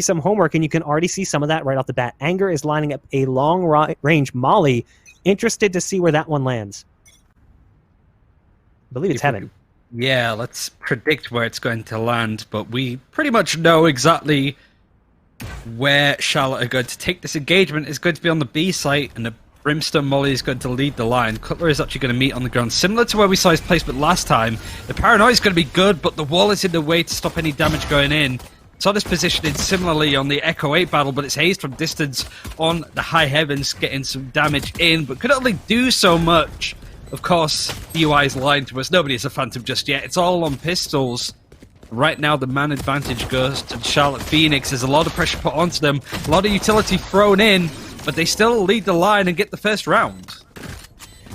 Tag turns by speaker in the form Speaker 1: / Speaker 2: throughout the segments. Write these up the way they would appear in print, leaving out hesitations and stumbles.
Speaker 1: some homework, and you can already see some of that right off the bat. Anger is lining up a long-range molly. Interested to see where that one lands. I believe it's Heaven.
Speaker 2: Yeah, let's predict where it's going to land, but we pretty much know exactly where Charlotte are going to take this engagement. Is going to be on the B site, and the Brimstone Molly is going to lead the line. Cutler is actually going to meet on the ground, similar to where we saw his placement last time. The Paranoia is going to be good, but the wall is in the way to stop any damage going in. Saw this positioning similarly on the Echo 8 battle, but it's Hayes from distance on the high heavens, getting some damage in, but could only do so much. Of course, the UI is lying to us. Nobody is a Phantom just yet. It's all on pistols. Right now, the man advantage goes to Charlotte Phoenix. There's a lot of pressure put onto them, a lot of utility thrown in, but they still lead the line and get the first round.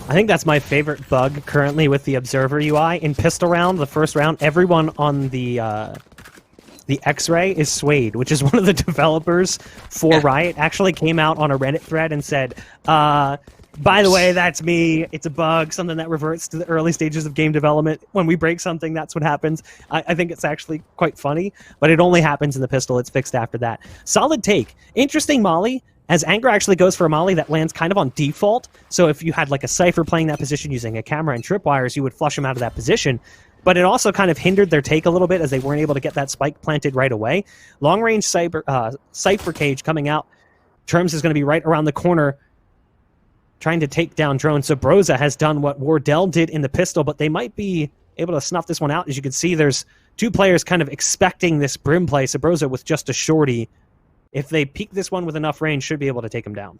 Speaker 1: I think that's my favorite bug currently with the Observer UI. In pistol round, the first round, everyone on the X-Ray is Suede, which is one of the developers for Riot, actually came out on a Reddit thread and said, by the way, that's me. It's a bug, something that reverts to the early stages of game development. When we break something, that's what happens. I think it's actually quite funny, but it only happens in the pistol. It's fixed after that. Solid take. Interesting molly, as Anger actually goes for a molly that lands kind of on default. So if you had like a Cypher playing that position using a camera and tripwires, you would flush him out of that position. But it also kind of hindered their take a little bit as they weren't able to get that spike planted right away. Long-range Cypher Cage coming out. Terms is going to be right around the corner, trying to take down drone. Sabrosa has done what Wardell did in the pistol, but they might be able to snuff this one out. As you can see, there's two players kind of expecting this Brim play. Sabrosa with just a shorty. If they peek this one with enough range, should be able to take him down.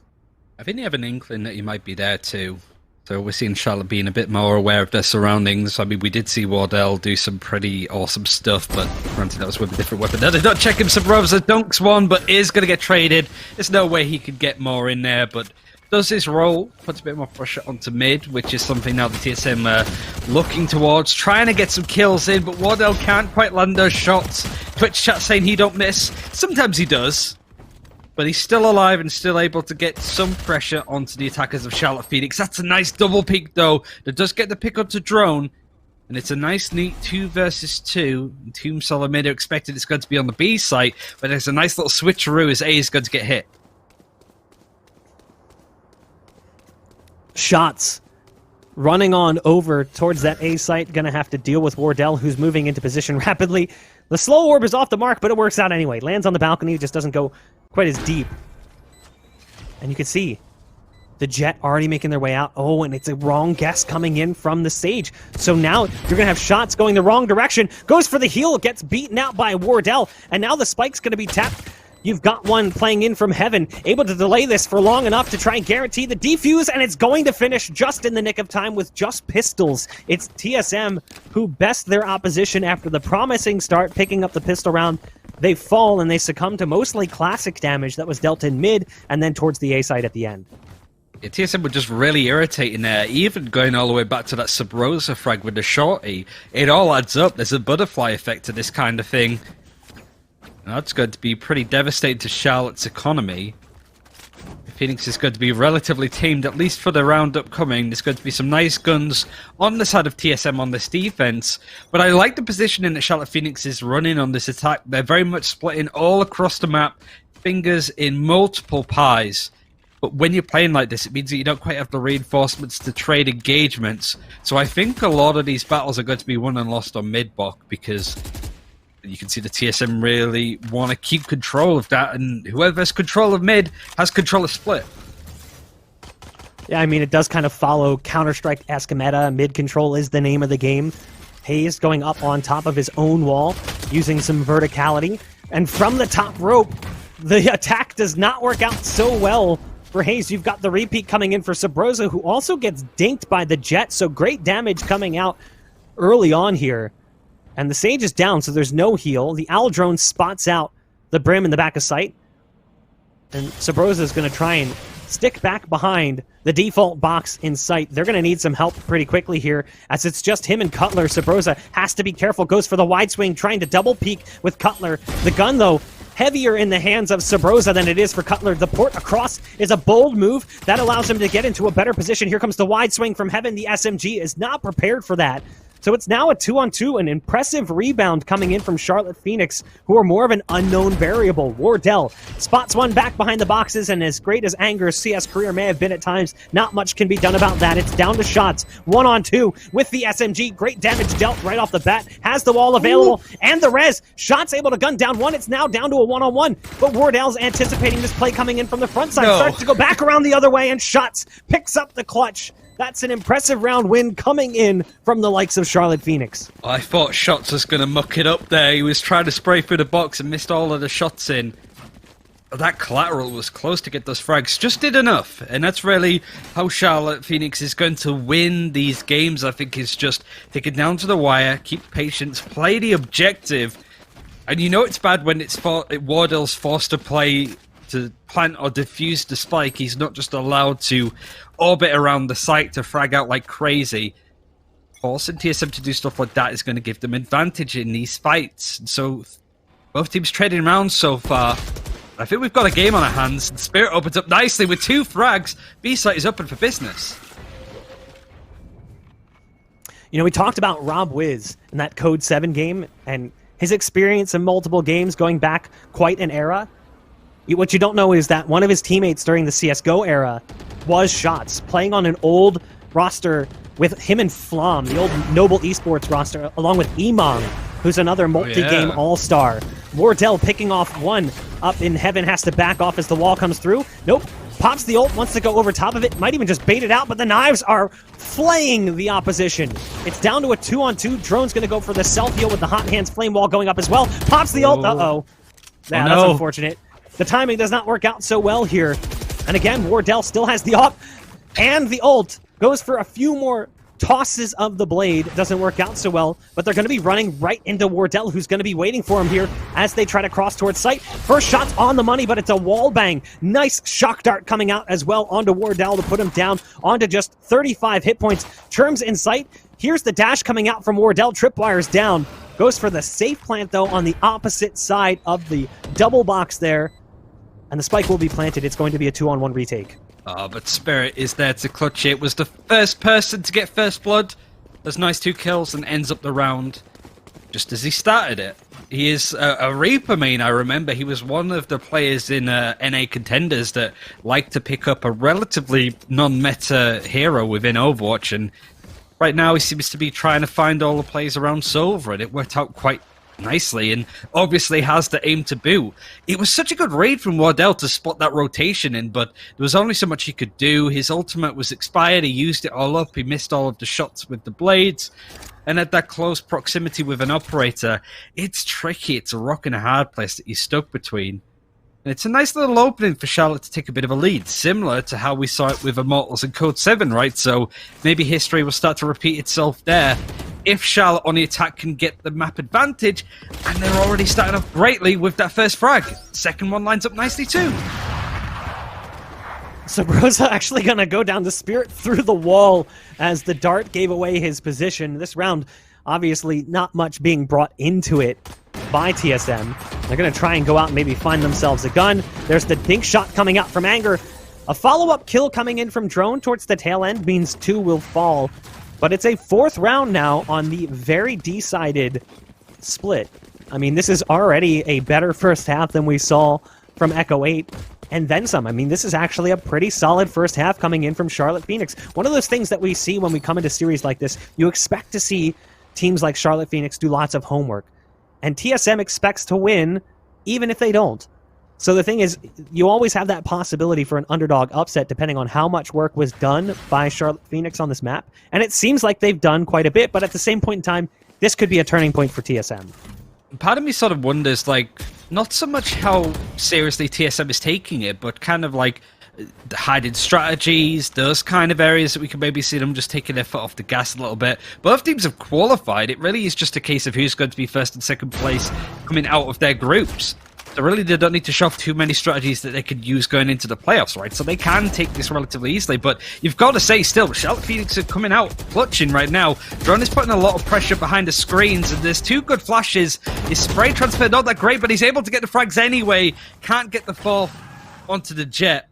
Speaker 2: I think they have an inkling that he might be there too. So we're seeing Charlotte being a bit more aware of their surroundings. I mean, we did see Wardell do some pretty awesome stuff, but granted that was with a different weapon. Now they're not checking Sabrosa, dunks one, but is going to get traded. There's no way he could get more in there, but does this roll, puts a bit more pressure onto mid, which is something now the TSM looking towards, trying to get some kills in, but Wardell can't quite land those shots. Twitch chat saying he don't miss. Sometimes he does, but he's still alive and still able to get some pressure onto the attackers of Charlotte Phoenix. That's a nice double peek, though, that does get the pick up to drone, and it's a nice, neat 2 versus 2. Team SoloMid are expected it's going to be on the B site, but there's a nice little switcheroo as A is going to get hit.
Speaker 1: Shots running on over towards that A site. Going to have to deal with Wardell, who's moving into position rapidly. The slow orb is off the mark, but it works out anyway. Lands on the balcony, just doesn't go quite as deep. And you can see the Jet already making their way out. Oh, and it's a wrong guess coming in from the Sage. So now you're going to have shots going the wrong direction. Goes for the heal, gets beaten out by Wardell. And now the spike's going to be tapped. You've got one playing in from Heaven, able to delay this for long enough to try and guarantee the defuse, and it's going to finish just in the nick of time with just pistols. It's TSM who best their opposition after the promising start, picking up the pistol round. They fall and they succumb to mostly classic damage that was dealt in mid and then towards the A side at the end.
Speaker 2: Yeah, TSM were just really irritating there, even going all the way back to that Sabrosa frag with the shorty. It all adds up. There's a butterfly effect to this kind of thing. That's going to be pretty devastating to Charlotte's economy. Phoenix is going to be relatively tamed, at least for the round upcoming. There's going to be some nice guns on the side of TSM on this defense. But I like the positioning that Charlotte Phoenix is running on this attack. They're very much splitting all across the map, fingers in multiple pies. But when you're playing like this, it means that you don't quite have the reinforcements to trade engagements. So I think a lot of these battles are going to be won and lost on mid-block, because you can see the TSM really want to keep control of that, and whoever has control of mid has control of split.
Speaker 1: Yeah, I mean, it does kind of follow Counter-Strike-esque meta. Mid control is the name of the game. Hayes going up on top of his own wall, using some verticality. And from the top rope, the attack does not work out so well for Hayes. You've got the repeat coming in for Sabrosa, who also gets dinked by the Jet, so great damage coming out early on here. And the Sage is down, so there's no heal. The Owl drone spots out the Brim in the back of sight. And Sabrosa is going to try and stick back behind the default box in sight. They're going to need some help pretty quickly here, as it's just him and Cutler. Sabrosa has to be careful, goes for the wide swing, trying to double peek with Cutler. The gun, though, heavier in the hands of Sabrosa than it is for Cutler. The port across is a bold move that allows him to get into a better position. Here comes the wide swing from Heaven. The SMG is not prepared for that. So it's now a 2-on-2, an impressive rebound coming in from Charlotte Phoenix, who are more of an unknown variable. Wardell spots one back behind the boxes, and as great as Anger's CS career may have been at times, not much can be done about that. It's down to shots. 1-on-2 with the SMG. Great damage dealt right off the bat. Has the wall available, and the res. Shots able to gun down one. It's now down to a 1-on-1, but Wardell's anticipating this play coming in from the front side. Starts to go back around the other way, and Shots picks up the clutch. That's an impressive round win coming in from the likes of Charlotte Phoenix.
Speaker 2: I thought Shots was going to muck it up there. He was trying to spray through the box and missed all of the shots in. But that collateral was close to get those frags. Just did enough. And that's really how Charlotte Phoenix is going to win these games. I think is just take it down to the wire, keep patience, play the objective. And you know it's bad when Wardell's forced to play to plant or defuse the spike. He's not just allowed to orbit around the site to frag out like crazy. Forcing TSM to do stuff like that is going to give them advantage in these fights. So both teams trading around so far. I think we've got a game on our hands. The Spirit opens up nicely with 2 frags. B-site is open for business.
Speaker 1: You know, we talked about Rob Wiz in that Code 7 game and his experience in multiple games going back quite an era. What you don't know is that one of his teammates during the CSGO era was Shots, playing on an old roster with him and Flom, the old Noble Esports roster, along with Emong, who's another multi-game all-star. Wardell picking off one up in heaven, has to back off as the wall comes through. Nope. Pops the ult, wants to go over top of it, might even just bait it out, but the knives are flaying the opposition. It's down to a 2-on-2. Drone's going to go for the self-heal with the Hot Hands Flame Wall going up as well. Pops the ult. Uh-oh. Yeah, that's unfortunate. The timing does not work out so well here. And again, Wardell still has the op and the ult. Goes for a few more tosses of the blade. Doesn't work out so well, but they're going to be running right into Wardell, who's going to be waiting for him here as they try to cross towards site. First shot's on the money, but it's a wall bang. Nice shock dart coming out as well onto Wardell to put him down onto just 35 hit points. Terms in sight. Here's the dash coming out from Wardell. Tripwire's down. Goes for the safe plant, though, on the opposite side of the double box there. And the spike will be planted. It's going to be a 2-on-1 retake.
Speaker 2: But Spirit is there to clutch it. Was the first person to get first blood. Does nice 2 kills and ends up the round just as he started it. He is a Reaper main, I remember. He was one of the players in NA Contenders that liked to pick up a relatively non-meta hero within Overwatch. And right now he seems to be trying to find all the plays around Silver, and it worked out quite nicely, and obviously has the aim to boot. It was such a good raid from Wardell to spot that rotation in, but there was only so much he could do. His ultimate was expired, he used it all up, he missed all of the shots with the blades, and at that close proximity with an operator, it's tricky. It's a rock and a hard place that he's stuck between. And it's a nice little opening for Charlotte to take a bit of a lead, similar to how we saw it with Immortals and Code 7, right? So maybe history will start to repeat itself there if Charlotte on the attack can get the map advantage, and they're already starting off greatly with that first frag. Second one lines up nicely too.
Speaker 1: So Broza actually going to go down the Spirit through the wall as the dart gave away his position. This round, obviously not much being brought into it by TSM. They're going to try and go out and maybe find themselves a gun. There's the dink shot coming out from Anger. A follow-up kill coming in from Drone towards the tail end means 2 will fall. But it's a 4th round now on the very decided split. I mean, this is already a better first half than we saw from Echo 8, and then some. I mean, this is actually a pretty solid first half coming in from Charlotte Phoenix. One of those things that we see when we come into series like this, you expect to see teams like Charlotte Phoenix do lots of homework. And TSM expects to win, even if they don't. So the thing is, you always have that possibility for an underdog upset depending on how much work was done by Charlotte Phoenix on this map. And it seems like they've done quite a bit, but at the same point in time, this could be a turning point for TSM.
Speaker 2: Part of me sort of wonders, like, not so much how seriously TSM is taking it, but kind of like the hiding strategies, those kind of areas that we can maybe see them just taking their foot off the gas a little bit. Both teams have qualified. It really is just a case of who's going to be first and second place coming out of their groups. So really, they don't need to shove too many strategies that they could use going into the playoffs, right? So they can take this relatively easily, but you've got to say still, Charlotte Phoenix are coming out clutching right now. Drone is putting a lot of pressure behind the screens, and there's 2 good flashes. His spray transfer, not that great, but he's able to get the frags anyway. Can't get the fall onto the jet.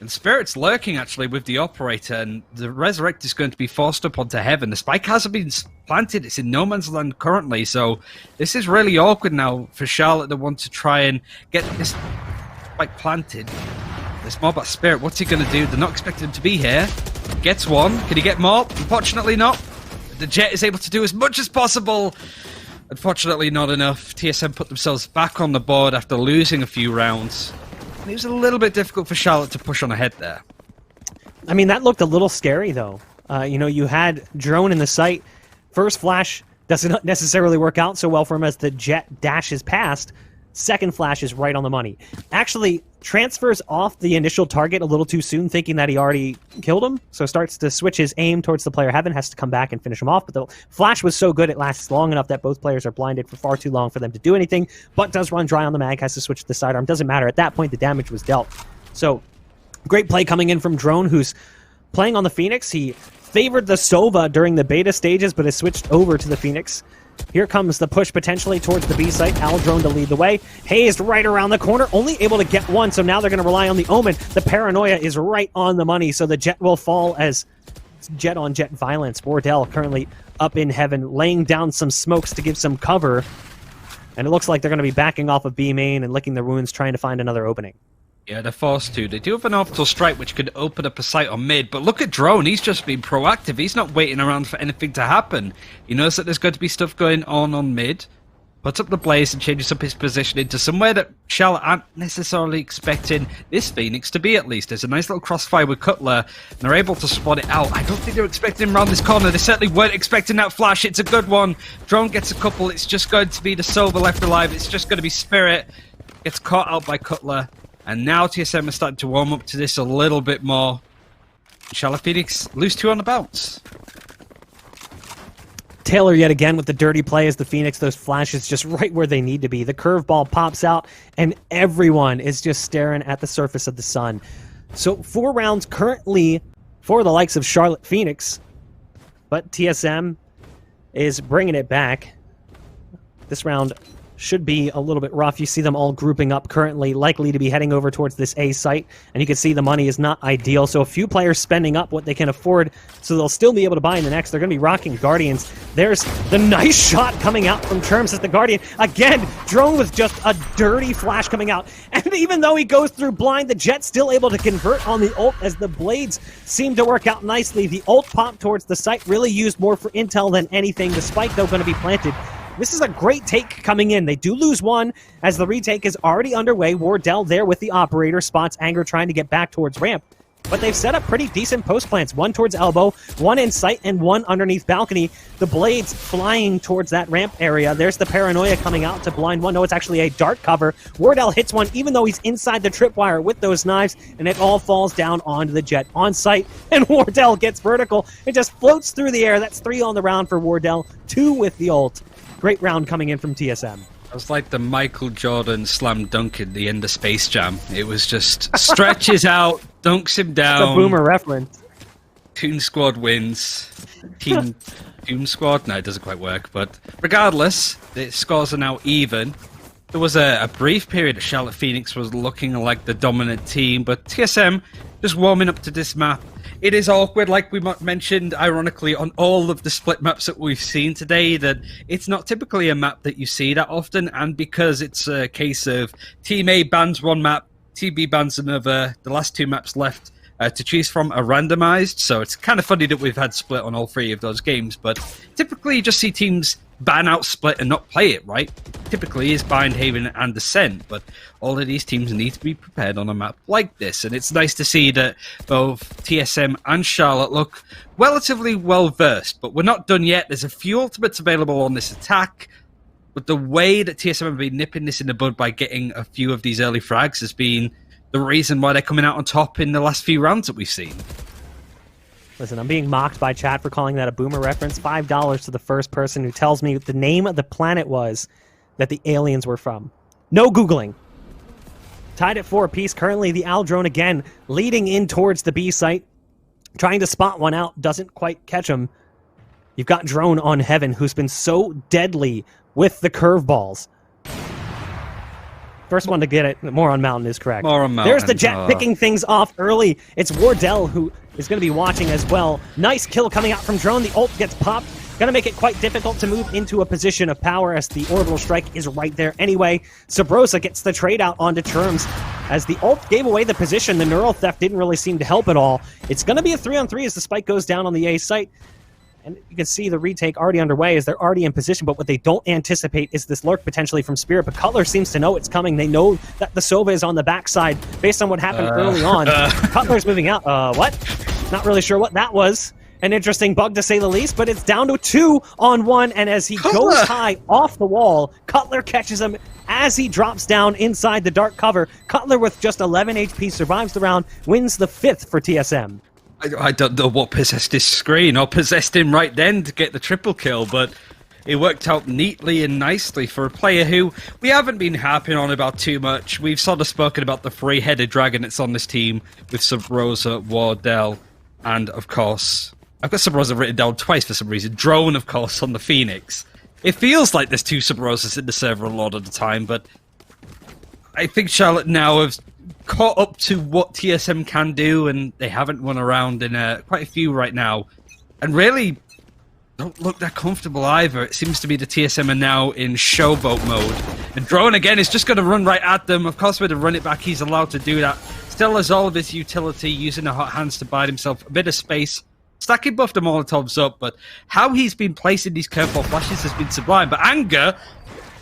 Speaker 2: And Spirit's lurking, actually, with the Operator, and the Resurrect is going to be forced up onto Heaven. The spike hasn't been planted. It's in no man's land currently, so this is really awkward now for Charlotte to want to try and get this spike planted. It's more about Spirit. What's he going to do? They're not expecting him to be here. Gets one. Can he get more? Unfortunately not. The Jet is able to do as much as possible. Unfortunately not enough. TSM put themselves back on the board after losing a few rounds. And it was a little bit difficult for Charlotte to push on ahead there.
Speaker 1: I mean, that looked a little scary, though. You had Drone in the sight. First flash doesn't necessarily work out so well for him as the Jet dashes past. Second flash is right on the money. Actually, transfers off the initial target a little too soon, thinking that he already killed him. So starts to switch his aim towards the player Heaven, has to come back and finish him off. But the flash was so good, it lasts long enough that both players are blinded for far too long for them to do anything. But does run dry on the mag, has to switch to the sidearm. Doesn't matter. At that point, the damage was dealt. So great play coming in from Drone, who's playing on the Phoenix. He favored the Sova during the beta stages, but has switched over to the Phoenix. Here comes the push potentially towards the B site. Aldrone to lead the way. Hazed right around the corner, only able to get one, so now they're going to rely on the Omen. The Paranoia is right on the money, so the Jet will fall as jet-on-jet violence. Wardell currently up in Heaven, laying down some smokes to give some cover. And it looks like they're going to be backing off of B main and licking their wounds, trying to find another opening.
Speaker 2: Yeah, they're forced to. They do have an orbital strike, which could open up a site on mid, but look at Drone. He's just been proactive. He's not waiting around for anything to happen. He knows that there's going to be stuff going on mid, puts up the blaze and changes up his position into somewhere that Charlotte aren't necessarily expecting this Phoenix to be, at least. There's a nice little crossfire with Cutler, and they're able to spot it out. I don't think they're expecting him around this corner. They certainly weren't expecting that flash. It's a good one. Drone gets a couple. It's just going to be the Silver left alive. It's just going to be Spirit. Gets caught out by Cutler. And now TSM are starting to warm up to this a little bit more. Charlotte Phoenix lose 2 on the bounce.
Speaker 1: Taylor yet again with the dirty play as the Phoenix. Those flashes just right where they need to be. The curveball pops out, and everyone is just staring at the surface of the sun. So 4 rounds currently for the likes of Charlotte Phoenix, but TSM is bringing it back. This round should be a little bit rough. You see them all grouping up currently, likely to be heading over towards this A site, and you can see the money is not ideal, so a few players spending up what they can afford, so they'll still be able to buy in the next. They're going to be rocking Guardians. There's the nice shot coming out from Terms as the Guardian. Again, Drone with just a dirty flash coming out, and even though he goes through blind, the Jet's still able to convert on the ult as the blades seem to work out nicely. The ult pop towards the site really used more for intel than anything. The spike, though, going to be planted. This is a great take coming in. They do lose one as the retake is already underway. Wardell there with the Operator. Spots Anger trying to get back towards ramp. But they've set up pretty decent post plants. One towards elbow, one in sight, and one underneath balcony. The blades flying towards that ramp area. There's the Paranoia coming out to blind one. No, it's actually a dart cover. Wardell hits one even though he's inside the tripwire with those knives, and it all falls down onto the Jet on site. And Wardell gets vertical. It just floats through the air. That's 3 on the round for Wardell, 2 with the ult. Great round coming in from TSM.
Speaker 2: It was like the Michael Jordan slam dunk at the end of Space Jam. It was just stretches out, dunks him down.
Speaker 1: It's a boomer reference.
Speaker 2: Toon Squad wins. Team Squad? No, it doesn't quite work. But regardless, the scores are now even. There was a brief period that Charlotte Phoenix was looking like the dominant team, but TSM just warming up to this map. It is awkward, like we mentioned, ironically, on all of the split maps that we've seen today, that it's not typically a map that you see that often, and because it's a case of Team A bans one map, Team B bans another, the last 2 maps left to choose from are randomized, so it's kind of funny that we've had split on all 3 of those games, but typically you just see teams ban out split and not play it, right? Typically is Bind, Haven, and Descent, but all of these teams need to be prepared on a map like this, and it's nice to see that both TSM and Charlotte look relatively well-versed, but we're not done yet. There's a few ultimates available on this attack, but the way that TSM have been nipping this in the bud by getting a few of these early frags has been the reason why they're coming out on top in the last few rounds that we've seen.
Speaker 1: Listen, I'm being mocked by chat for calling that a boomer reference. $5 to the first person who tells me the name of the planet was that the aliens were from. No Googling. Tied at 4 apiece. Currently, the Aldrone again leading in towards the B site. Trying to spot one out. Doesn't quite catch him. You've got Drone on Heaven, who's been so deadly with the curveballs. First one to get it. More on Mountain is correct.
Speaker 2: More on Mountain.
Speaker 1: There's the Jet picking things off early. It's Wardell who is going to be watching as well. Nice kill coming out from Drone. The ult gets popped. Going to make it quite difficult to move into a position of power as the orbital strike is right there anyway. Sabrosa gets the trade out onto terms. As the ult gave away the position, the neural theft didn't really seem to help at all. It's going to be a 3-on-3 as the spike goes down on the A site. And you can see the retake already underway as they're already in position, but what they don't anticipate is this lurk potentially from Spirit. But Cutler seems to know it's coming. They know that the Sova is on the backside based on what happened early on. Cutler's moving out. What? Not really sure what that was. An interesting bug to say the least, but it's down to 2-on-1, and as he goes high off the wall, Cutler catches him as he drops down inside the dark cover. Cutler with just 11 HP survives the round, wins the 5th for TSM.
Speaker 2: I don't know what possessed his screen or possessed him right then to get the triple kill, but it worked out neatly and nicely for a player who we haven't been harping on about too much. We've sort of spoken about the three-headed dragon that's on this team with Sabrosa, Wardell, and of course, I've got Sabrosa written down twice for some reason. Drone, of course, on the Phoenix. It feels like there's two Sabrosas in the server a lot of the time, but I think Charlotte now have caught up to what TSM can do, and they haven't won around in quite a few right now. And really don't look that comfortable either. It seems to be the TSM are now in showboat mode. And Drone, again, is just going to run right at them. Of course, with the run it back, he's allowed to do that. Still has all of his utility, using the hot hands to buy himself a bit of space. Stacking buff the Molotovs up, but how he's been placing these curveball flashes has been sublime. But Anger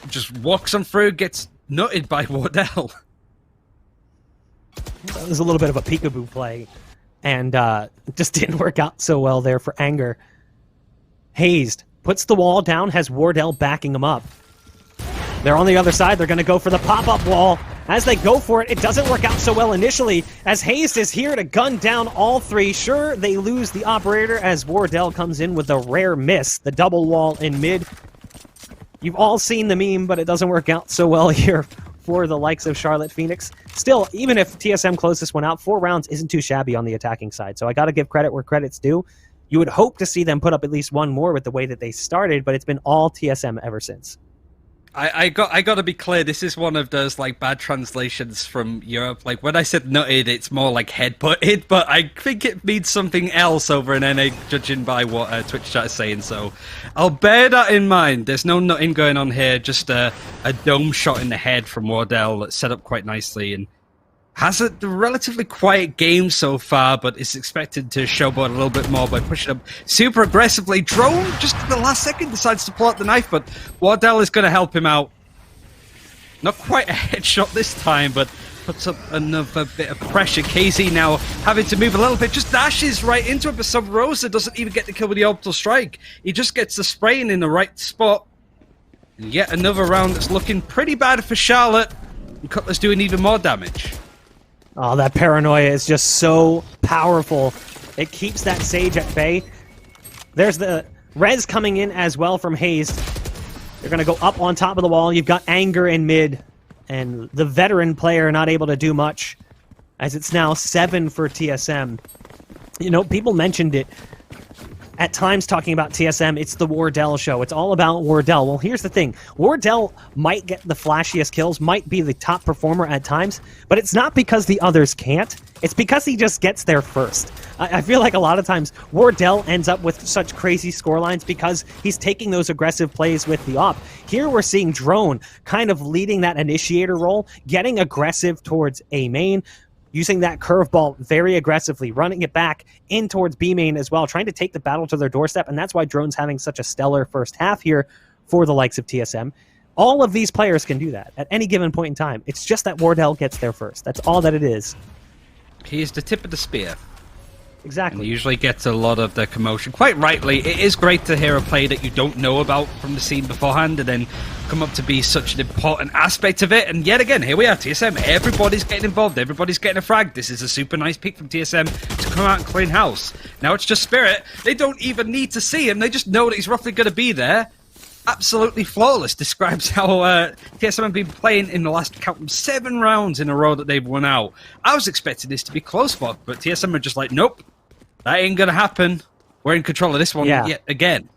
Speaker 2: just walks on through, gets nutted by Wardell.
Speaker 1: That was a little bit of a peekaboo play, and just didn't work out so well there for Anger. Hazed puts the wall down, has Wardell backing him up. They're on the other side. They're going to go for the pop-up wall. As they go for it, it doesn't work out so well initially, as Hazed is here to gun down all three. Sure, they lose the operator as Wardell comes in with a rare miss, the double wall in mid. You've all seen the meme, but it doesn't work out so well here for the likes of Charlotte Phoenix. Still, even if TSM closed this one out, 4 rounds isn't too shabby on the attacking side, so I got to give credit where credit's due. You would hope to see them put up at least one more with the way that they started, but it's been all TSM ever since.
Speaker 2: I got to be clear. This is one of those like bad translations from Europe. Like when I said nutted, it's more like headbutted, but I think it means something else over in NA, judging by what Twitch chat is saying. So I'll bear that in mind. There's no nutting going on here. Just a dome shot in the head from Wardell that's set up quite nicely and has a relatively quiet game so far, but is expected to showboat a little bit more by pushing up super aggressively. Drone, just at the last second, decides to pull out the knife, but Wardell is going to help him out. Not quite a headshot this time, but puts up another bit of pressure. KZ now having to move a little bit, just dashes right into it, but Sabrosa doesn't even get the kill with the orbital strike. He just gets the spraying in the right spot. And yet another round that's looking pretty bad for Charlotte, and Cutler's doing even more damage.
Speaker 1: Oh, that paranoia is just so powerful. It keeps that Sage at bay. There's the res coming in as well from Hazed. They're going to go up on top of the wall. You've got Anger in mid, and the veteran player not able to do much, as it's now 7 for TSM. You know, people mentioned it at times talking about TSM, it's the Wardell show. It's all about Wardell. Well, here's the thing. Wardell might get the flashiest kills, might be the top performer at times, but it's not because the others can't. It's because he just gets there first. I feel like a lot of times Wardell ends up with such crazy scorelines because he's taking those aggressive plays with the op. Here we're seeing Drone kind of leading that initiator role, getting aggressive towards A main, using that curveball very aggressively, running it back in towards B main as well, trying to take the battle to their doorstep, and that's why Drone's having such a stellar first half here for the likes of TSM. All of these players can do that at any given point in time. It's just that Wardell gets there first. That's all that it is.
Speaker 2: He's the tip of the spear.
Speaker 1: Exactly.
Speaker 2: And usually gets a lot of the commotion. Quite rightly, it is great to hear a play that you don't know about from the scene beforehand and then come up to be such an important aspect of it. And yet again, here we are, TSM. Everybody's getting involved. Everybody's getting a frag. This is a super nice pick from TSM to come out and clean house. Now it's just Spirit. They don't even need to see him. They just know that he's roughly going to be there. Absolutely flawless. Describes how TSM have been playing in the last count 7 rounds in a row that they've won out. I was expecting this to be close fought, but TSM are just like, nope, that ain't gonna happen. We're in control of this one yet again.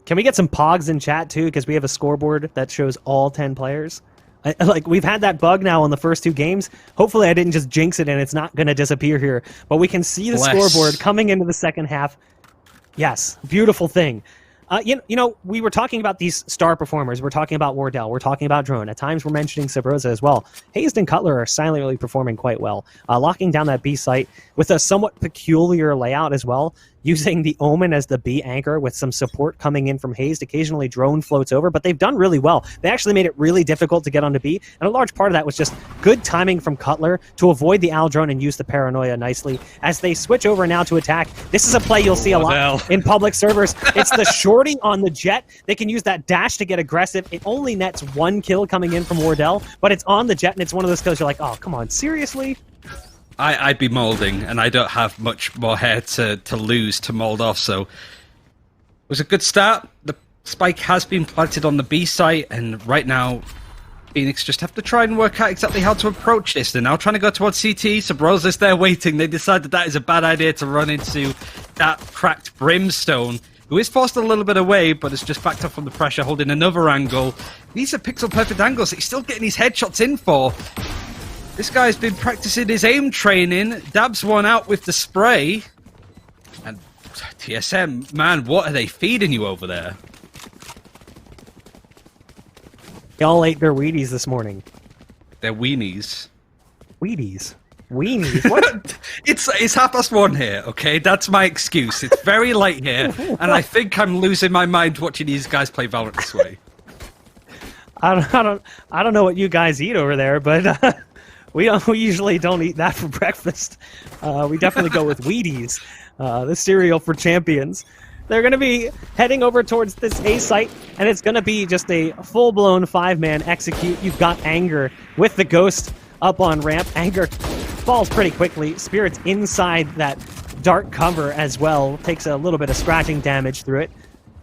Speaker 1: Can we get some pogs in chat too? Because we have a scoreboard that shows all 10 players. Like, we've had that bug now in the first 2 games. Hopefully I didn't just jinx it and it's not going to disappear here. But we can see the scoreboard coming into the second half. Yes, beautiful thing. You know, we were talking about these star performers. We're talking about Wardell. We're talking about Drone. At times, we're mentioning Sabrosa as well. Hazed and Cutler are silently performing quite well, locking down that B site with a somewhat peculiar layout as well, using the Omen as the B anchor with some support coming in from Hazed. Occasionally, Drone floats over, but they've done really well. They actually made it really difficult to get onto B, and a large part of that was just good timing from Cutler to avoid the Al Drone and use the Paranoia nicely. As they switch over now to attack, this is a play you'll see a lot in public servers. It's the shorting on the Jet. They can use that dash to get aggressive. It only nets 1 kill coming in from Wardell, but it's on the Jet, and it's one of those kills you're like, oh, come on, seriously?
Speaker 2: I'd be molding, and I don't have much more hair to lose to mold off, so it was a good start. The spike has been planted on the B site, and right now Phoenix just have to try and work out exactly how to approach this. They're now trying to go towards CT, so Brosa's there waiting. They decided that is a bad idea to run into that cracked Brimstone, who is forced a little bit away, but is just backed up from the pressure, holding another angle. These are pixel-perfect angles that he's still getting his headshots in for. This guy's been practicing his aim training, dabs one out with the spray. And TSM, man, what are they feeding you over there?
Speaker 1: They all ate their Wheaties this morning.
Speaker 2: Their weenies.
Speaker 1: Wheaties? Weenies? What?
Speaker 2: It's 1:30 here, okay? That's my excuse. It's very late here, and I think I'm losing my mind watching these guys play Valorant this way.
Speaker 1: I don't know what you guys eat over there, but we usually don't eat that for breakfast. We definitely go with Wheaties, the cereal for champions. They're going to be heading over towards this A site, and it's going to be just a full-blown 5-man execute. You've got Anger with the Ghost up on ramp. Anger falls pretty quickly. Spirit's inside that dark cover as well. Takes a little bit of scratching damage through it.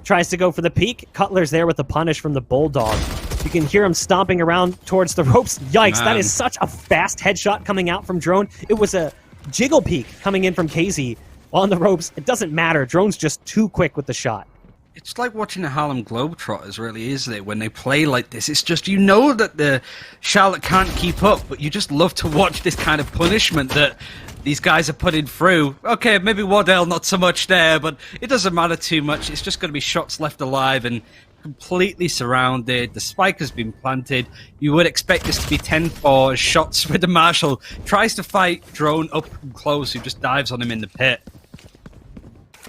Speaker 1: Tries to go for the peek. Cutler's there with the punish from the Bulldog. You can hear him stomping around towards the ropes. Yikes, man. That is such a fast headshot coming out from Drone. It was a jiggle peek coming in from KZ on the ropes. It doesn't matter. Drone's just too quick with the shot.
Speaker 2: It's like watching the Harlem Globetrotters, really, isn't it? When they play like this, it's just, you know that the Charlotte can't keep up, but you just love to watch this kind of punishment that these guys are putting through. Okay, maybe Wardell not so much there, but it doesn't matter too much. It's just going to be shots left alive and completely surrounded. The spike has been planted. You would expect this to be 10-4 shots with the Marshall. Tries to fight Drone up close, who just dives on him in the pit.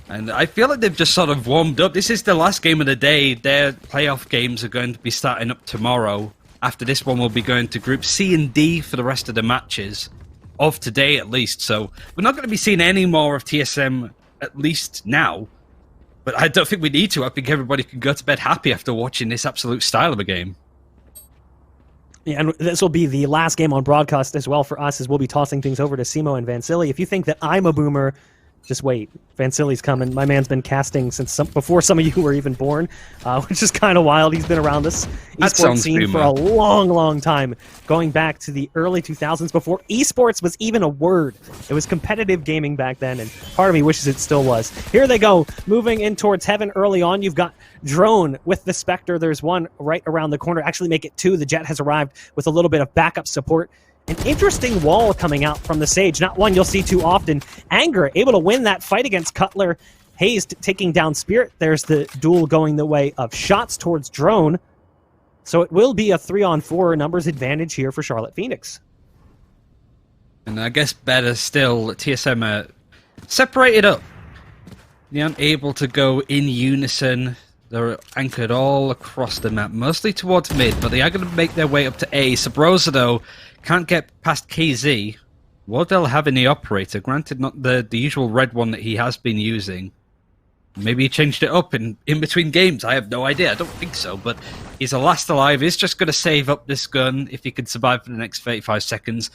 Speaker 2: And I feel like they've just sort of warmed up. This is the last game of the day. Their playoff games are going to be starting up tomorrow. After this one, we'll be going to Group C and D for the rest of the matches. Of today, at least. So we're not going to be seeing any more of TSM, at least now. But I don't think we need to. I think everybody can go to bed happy after watching this absolute style of a game.
Speaker 1: Yeah, and this will be the last game on broadcast as well for us, as we'll be tossing things over to Simo and Vansilli. If you think that I'm a boomer, just wait. Vansilli's coming. My man's been casting since before some of you were even born, which is kind of wild. He's been around this esports scene for a long, long time, going back to the early 2000s, before esports was even a word. It was competitive gaming back then, and part of me wishes it still was. Here they go, moving in towards heaven early on. You've got Drone with the Spectre. There's one right around the corner. Actually make it 2. The Jet has arrived with a little bit of backup support. An interesting wall coming out from the Sage. Not one you'll see too often. Anger able to win that fight against Cutler. Hazed taking down Spirit. There's the duel going the way of shots towards Drone. So it will be a 3-on-4 numbers advantage here for Charlotte Phoenix.
Speaker 2: And I guess better still, TSM are separated up. They aren't able to go in unison. They're anchored all across the map, mostly towards mid, but they are going to make their way up to A. Sabrosa, though, can't get past KZ. Wardell having the operator, granted not the usual red one that he has been using. Maybe he changed it up in between games. I have no idea. I don't think so, but he's a last alive. He's just going to save up this gun if he can survive for the next 35 seconds.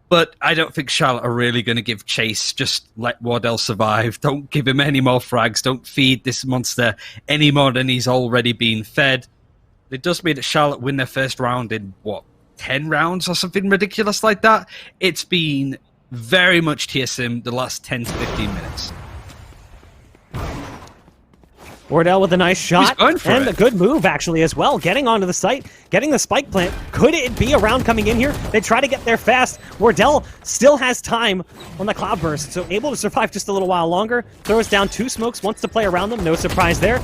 Speaker 2: But I don't think Charlotte are really going to give chase. Just let Wardell survive. Don't give him any more frags. Don't feed this monster any more than he's already been fed. It does mean that Charlotte win their first round in, 10 rounds or something ridiculous like that? It's been very much TSM the last 10 to 15 minutes.
Speaker 1: Wardell with a nice shot
Speaker 2: going for
Speaker 1: and
Speaker 2: it.
Speaker 1: a good move actually as well, getting onto the site, getting the spike plant. Could it be a round coming in here? They try to get there fast. Wardell still has time on the cloudburst, so able to survive just a little while longer. Throws down 2 smokes, wants to play around them, no surprise there.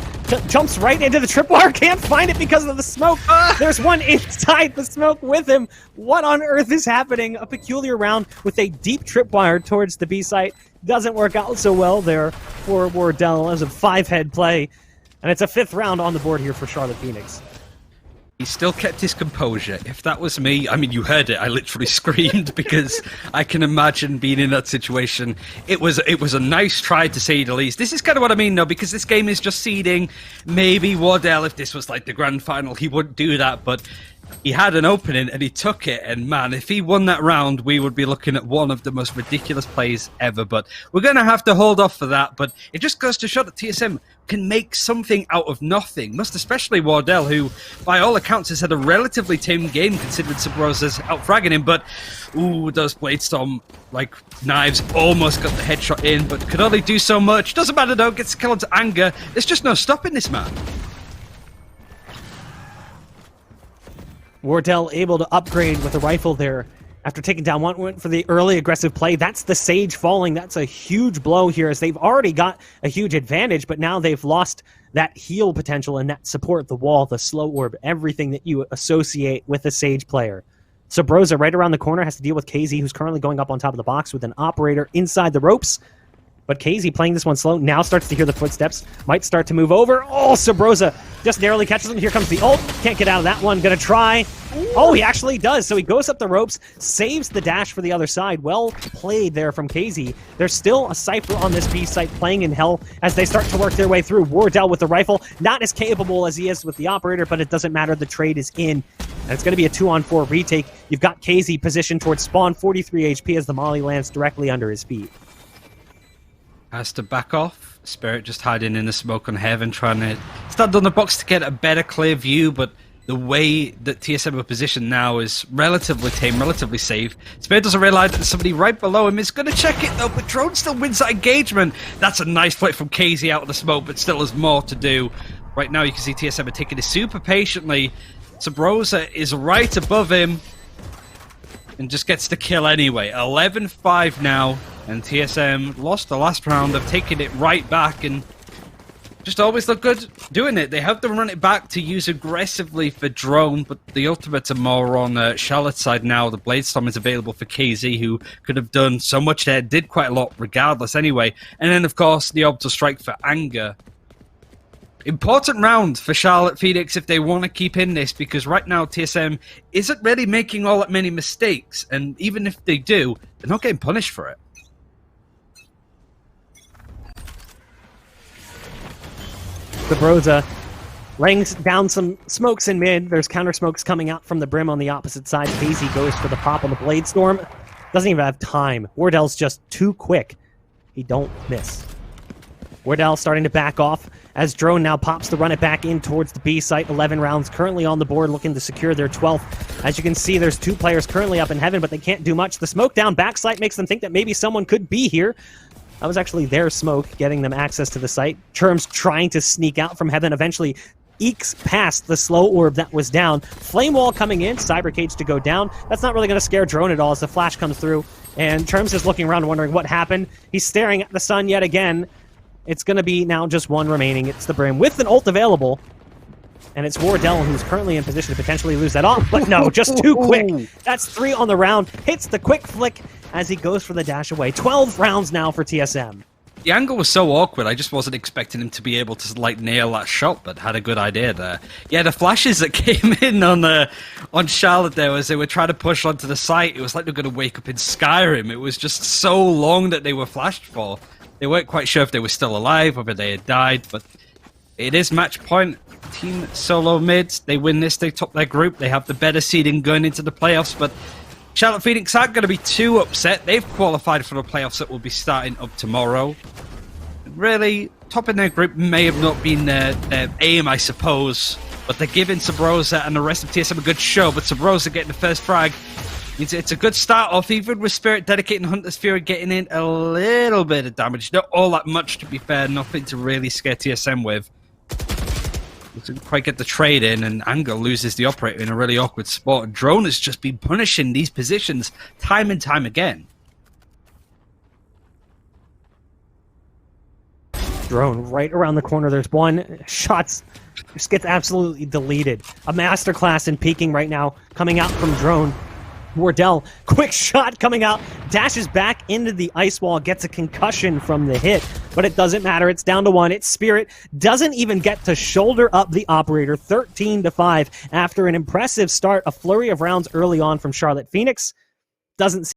Speaker 1: Jumps right into the tripwire, can't find it because of the smoke. There's one inside the smoke with him. What on earth is happening? A peculiar round with a deep tripwire towards the B site. Doesn't work out so well there for Wardell as a 5-head play. And it's a 5th round on the board here for Charlotte Phoenix.
Speaker 2: He still kept his composure. If that was me, I mean, you heard it. I literally screamed because I can imagine being in that situation. It was a nice try to say the least. This is kind of what I mean, though, because this game is just seeding. Maybe Wardell, if this was like the grand final, he wouldn't do that, but he had an opening and he took it, and man, if he won that round, we would be looking at one of the most ridiculous plays ever. But we're going to have to hold off for that. But it just goes to show that TSM can make something out of nothing, most especially Wardell, who by all accounts has had a relatively tame game considering Subrosa's out-fragging him. But ooh, those Bladestorm like knives almost got the headshot in, but could only do so much. Doesn't matter though, gets the kill onto Anger. There's just no stopping this man.
Speaker 1: Wardell able to upgrade with a rifle there after taking down one. Went for the early aggressive play. That's the Sage falling. That's a huge blow here as they've already got a huge advantage, but now they've lost that heal potential and that support, the wall, the slow orb, everything that you associate with a Sage player. Subrosa right around the corner has to deal with KZ, who's currently going up on top of the box with an operator inside the ropes. But KZ playing this one slow, now starts to hear the footsteps, might start to move over. Oh, Subrosa just narrowly catches him. Here comes the ult. Can't get out of that one. Gonna try. Oh, he actually does. So he goes up the ropes, saves the dash for the other side. Well played there from KZ. There's still a Cypher on this B site playing in hell as they start to work their way through. Wardell with the rifle, not as capable as he is with the operator, but it doesn't matter. The trade is in. And it's going to be a 2-on-4 retake. You've got KZ positioned towards spawn, 43 HP as the molly lands directly under his feet.
Speaker 2: Has to back off. Spirit just hiding in the smoke on Heaven, trying to stand on the box to get a better clear view, but the way that TSM are positioned now is relatively tame, relatively safe. Spirit doesn't realize that there's somebody right below him. He's going to check it though, but Drone still wins that engagement. That's a nice play from KZ out of the smoke, but still has more to do. Right now you can see TSM are taking it super patiently. Subrosa is right above him and just gets the kill anyway. 11-5 now, and TSM lost the last round. They've taken it right back and just always look good doing it. They have to run it back to use aggressively for Drone, but the ultimates are more on Charlotte's side now. The Bladestorm is available for KZ, who could have done so much there, did quite a lot regardless anyway. And then, of course, the Orbital Strike for Anger. Important round for Charlotte Phoenix if they want to keep in this, because right now TSM isn't really making all that many mistakes, and even if they do, they're not getting punished for it.
Speaker 1: Subrosa laying down some smokes in mid. There's counter smokes coming out from the brim on the opposite side. KZ goes for the pop on the Bladestorm. Doesn't even have time. Wardell's just too quick. He don't miss. Wardell starting to back off as Drone now pops to run it back in towards the B site. 11 rounds currently on the board, looking to secure their 12th. As you can see, there's 2 players currently up in Heaven, but they can't do much. The smoke down backside makes them think that maybe someone could be here. That was actually their smoke getting them access to the site. Churm's trying to sneak out from Heaven, eventually ekes past the slow orb that was down. Flame Wall coming in, Cyber Cage to go down. That's not really going to scare Drone at all as the flash comes through. And Churm's just looking around wondering what happened. He's staring at the sun yet again. It's going to be now just one remaining. It's the Brim with an ult available. And it's Wardell who's currently in position to potentially lose that off. But no, just too quick. That's 3 on the round. Hits the quick flick as he goes for the dash away. 12 rounds now for TSM.
Speaker 2: The angle was so awkward, I just wasn't expecting him to be able to like nail that shot, but had a good idea there. Yeah, the flashes that came in on Charlotte there as they were trying to push onto the site, it was like they were going to wake up in Skyrim. It was just so long that they were flashed for. They weren't quite sure if they were still alive, whether they had died, but it is match point. Team SoloMid, they win this, they top their group, they have the better seeding going into the playoffs, but Charlotte Phoenix aren't going to be too upset. They've qualified for the playoffs that will be starting up tomorrow. Really, topping their group may have not been their aim, I suppose, but they're giving Subrosa and the rest of TSM a good show, but Subrosa getting the first frag. It's a good start off, even with Spirit dedicating Hunter's Fury, getting in a little bit of damage. Not all that much, to be fair, nothing to really scare TSM with. Doesn't quite get the trade in, and Angle loses the operator in a really awkward spot. And Drone has just been punishing these positions time and time again.
Speaker 1: Drone right around the corner. There's one. Shots just gets absolutely deleted. A masterclass in peeking right now coming out from Drone. Wardell, quick shot coming out, dashes back into the ice wall, gets a concussion from the hit, but it doesn't matter. It's down to one. It's Spirit. Doesn't even get to shoulder up the operator. 13-5 after an impressive start. A flurry of rounds early on from Charlotte Phoenix. Doesn't